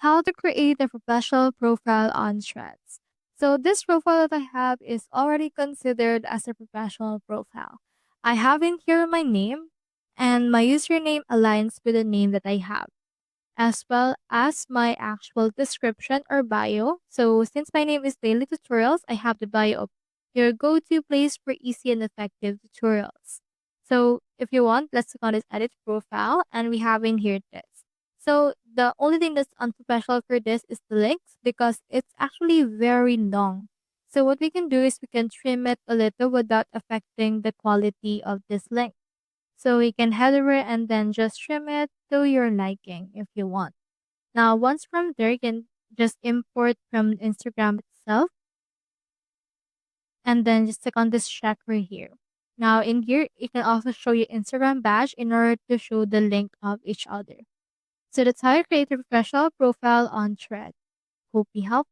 How to create a professional profile on Threads. So this profile that I have is already considered as a professional profile. I have in here my name, and my username aligns with the name that I have, as well as my actual description or bio. So since my name is Daily Tutorials, I have the bio of your go-to place for easy and effective tutorials. So if you want, let's click on this edit profile, and we have in here this. So the only thing that's unprofessional for this is the links because it's actually very long. So what we can do is we can trim it a little without affecting the quality of this link. So we can head over and then just trim it to your liking if you want. Now, once from there, you can just import from Instagram itself and then just click on this check right here. Now, in here, it can also show you Instagram badge in order to show the link of each other. So that's how you create a professional profile on Thread. Hope you help.